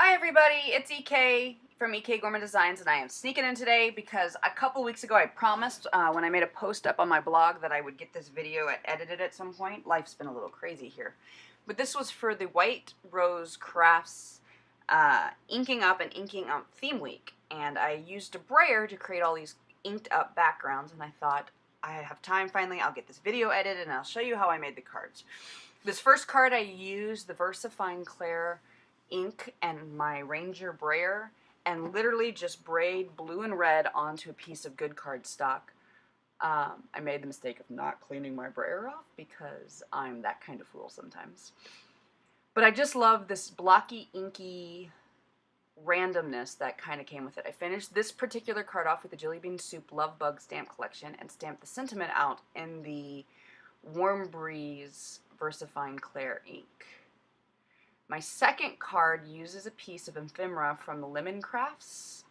Hi everybody, it's EK from EK Gourmet Designs, and I am sneaking in today because a couple weeks ago I promised when I made a post up on my blog that I would get this video edited at some point. Life's been a little crazy here. But this was for the White Rose Crafts Inking Up and Inking Up Theme Week, and I used a brayer to create all these inked up backgrounds, and I thought I have time finally, I'll get this video edited and I'll show you how I made the cards. This first card I used the VersaFine Clair ink and my Ranger brayer and literally just braid blue and red onto a piece of good cardstock. I made the mistake of not cleaning my brayer off because I'm that kind of fool sometimes. But I just love this blocky, inky randomness that kind of came with it. I finished this particular card off with the Jelly Bean Soup Love Bug stamp collection and stamped the sentiment out in the Warm Breeze VersaFine Clair ink. My second card uses a piece of ephemera from the Lemon Crafts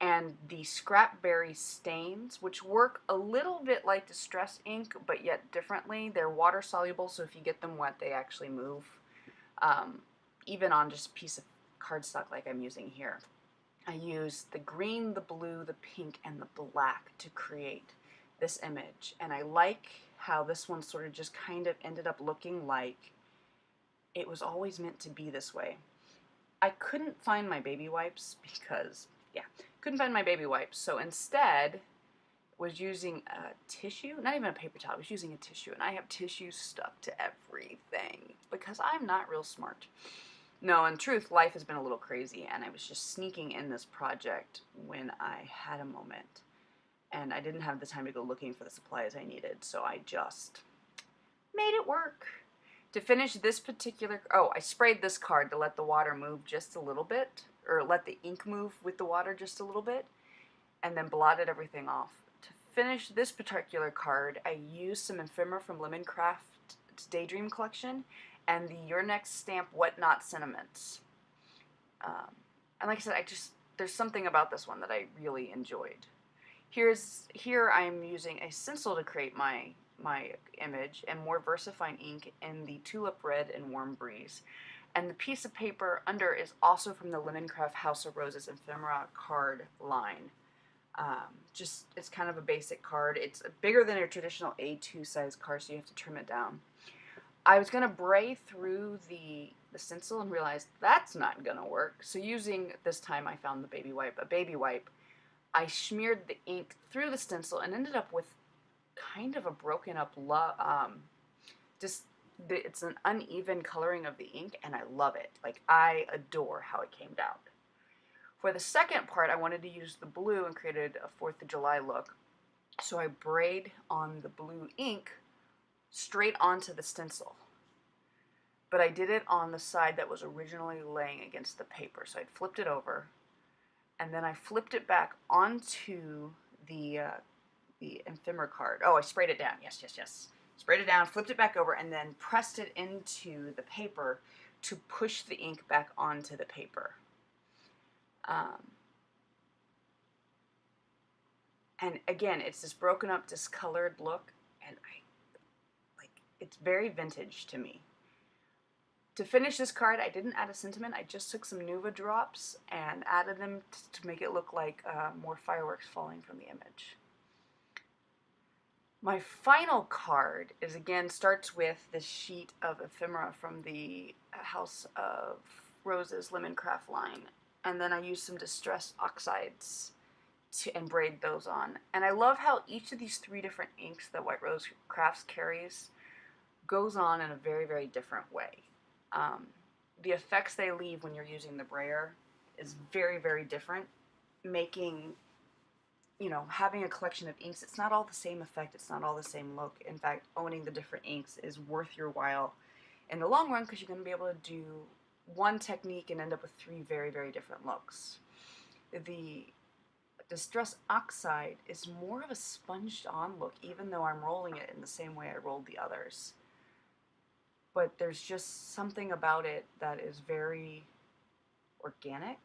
and the Scrapberry stains, which work a little bit like distress ink, but yet differently. They're water soluble, so if you get them wet, they actually move, even on just a piece of cardstock like I'm using here. I used the green, the blue, the pink, and the black to create this image, and I like how this one sort of just kind of ended up looking like it was always meant to be this way. I couldn't find my baby wipes because, couldn't find my baby wipes. So instead, was using a tissue, not even a paper towel, I was using a tissue. And I have tissue stuck to everything because I'm not real smart. No, in truth, life has been a little crazy and I was just sneaking in this project when I had a moment. And I didn't have the time to go looking for the supplies I needed, so I just made it work. To finish this particular, I sprayed this card to let the water move just a little bit, or let the ink move with the water just a little bit, and then blotted everything off. To finish this particular card, I used some ephemera from Lemon Craft's Daydream collection, and the Your Next stamp Whatnot sentiments. And like I said, there's something about this one that I really enjoyed. Here I'm using a stencil to create my image and more VersaFine ink in the Tulip Red and Warm Breeze. And the piece of paper under is also from the Lemon Craft House of Roses ephemera card line. It's kind of a basic card. It's bigger than a traditional A2 size card, so you have to trim it down. I was going to bray through the stencil and realized that's not going to work. So using, this time I found a baby wipe, I smeared the ink through the stencil and ended up with kind of a broken up it's an uneven coloring of the ink, and I love it. Like, I adore how it came out. For the second part, I wanted to use the blue and created a 4th of July look, so I braid on the blue ink straight onto the stencil, but I did it on the side that was originally laying against the paper. So I flipped it over and then I flipped it back onto the ephemera card. I sprayed it down. Yes. Sprayed it down, flipped it back over, and then pressed it into the paper to push the ink back onto the paper. And again, it's this broken up, discolored look, and it's very vintage to me. To finish this card, I didn't add a sentiment. I just took some Nuva drops and added them to make it look like more fireworks falling from the image. My final card starts with this sheet of ephemera from the House of Roses Lemon Craft line. And then I used some Distress Oxides and braid those on. And I love how each of these 3 different inks that White Rose Crafts carries goes on in a very, very different way. The effects they leave when you're using the brayer is very, very different, making, having a collection of inks, it's not all the same effect, it's not all the same look. In fact, owning the different inks is worth your while in the long run because you're going to be able to do one technique and end up with 3 very, very different looks. The Distress Oxide is more of a sponged on look, even though I'm rolling it in the same way I rolled the others. But there's just something about it that is very organic.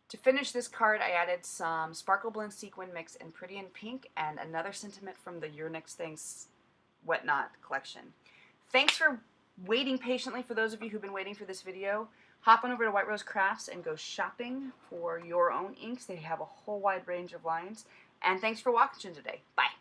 To finish this card, I added some Sparkle Blend Sequin Mix in Pretty in Pink and another sentiment from the Your Next Things Whatnot collection. Thanks for waiting patiently for those of you who've been waiting for this video. hop on over to White Rose Crafts and go shopping for your own inks. They have a whole wide range of lines. And thanks for watching today. Bye.